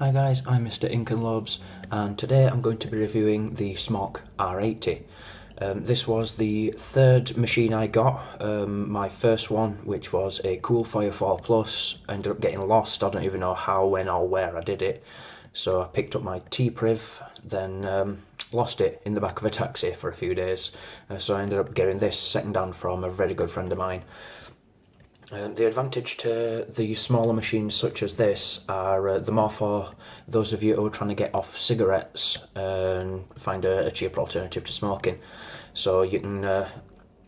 Hi guys, I'm Mr. Ink and Lobes, and today I'm going to be reviewing the Smok R80. This was the third machine I got. My first one, which was a Cool Firefall Plus, ended up getting lost. I don't even know how, when or where I did it. So I picked up my T-Priv, then lost it in the back of a taxi for a few days. So I ended up getting this second hand from a very good friend of mine. The advantage to the smaller machines such as this are the more for those of you who are trying to get off cigarettes and find a cheaper alternative to smoking. So you can,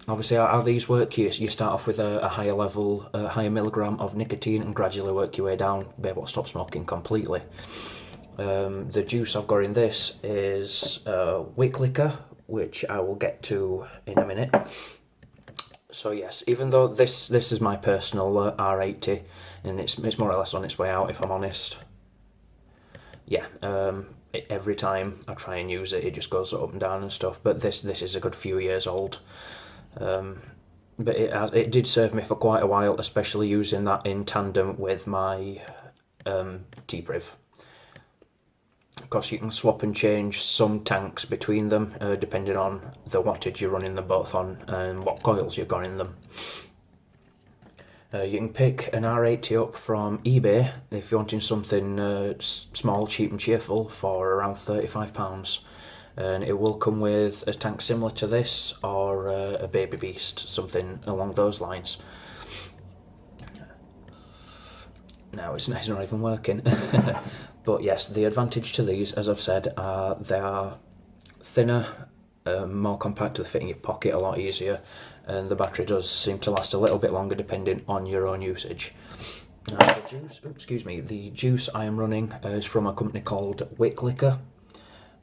obviously how these work, you start off with a higher level, a higher milligram of nicotine and gradually work your way down, be able to stop smoking completely. The juice I've got in this is Wick Liquor, which I will get to in a minute. So yes, even though this is my personal R80, and it's more or less on its way out, if I'm honest. Yeah, every time I try and use it, it just goes up and down and stuff. But this is a good few years old. But it did serve me for quite a while, especially using that in tandem with my T-Priv. Of course, you can swap and change some tanks between them, depending on the wattage you're running them both on and what coils you've got in them. You can pick an R80 up from eBay if you're wanting something small, cheap and cheerful for around £35. And it will come with a tank similar to this or a baby beast, something along those lines. Now it's not even working. But yes, the advantage to these, as I've said, they are thinner, more compact to fit in your pocket, a lot easier, and the battery does seem to last a little bit longer depending on your own usage. Now, the juice I am running is from a company called Wick Liquor.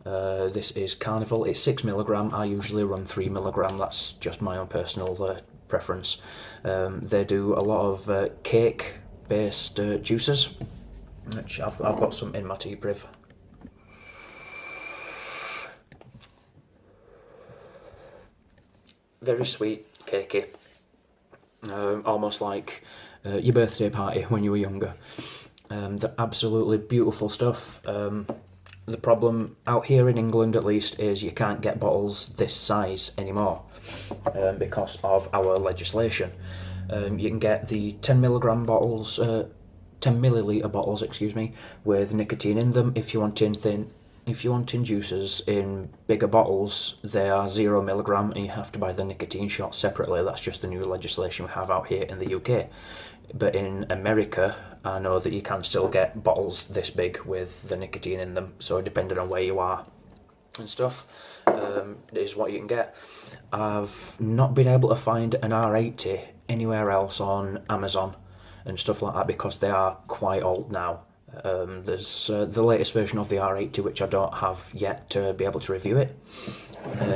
This is Carnival. It's 6mg. I usually run 3mg. That's just my own personal preference. They do a lot of cake-based juices, which I've got some in my T-Priv. Very sweet, cakey, almost like your birthday party when you were younger. They're absolutely beautiful stuff. The problem out here in England, at least, is you can't get bottles this size anymore because of our legislation. You can get the 10mg bottles, 10ml bottles, with nicotine in them. If you want in juices in bigger bottles, they are 0mg, and you have to buy the nicotine shots separately. That's just the new legislation we have out here in the UK. But in America, I know that you can still get bottles this big with the nicotine in them. So depending on where you are and stuff, is what you can get. I've not been able to find an R80 anywhere else on Amazon and stuff like that because they are quite old now. There's the latest version of the R80, which I don't have yet to be able to review it.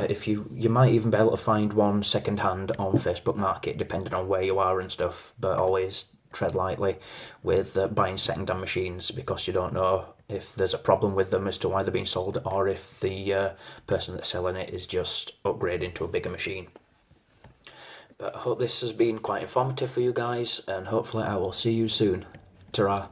If you might even be able to find one second hand on Facebook Market, depending on where you are and stuff, but always tread lightly with buying second hand machines because you don't know if there's a problem with them as to why they're being sold, or if the person that's selling it is just upgrading to a bigger machine. But I hope this has been quite informative for you guys, and hopefully I will see you soon. Ta-ra.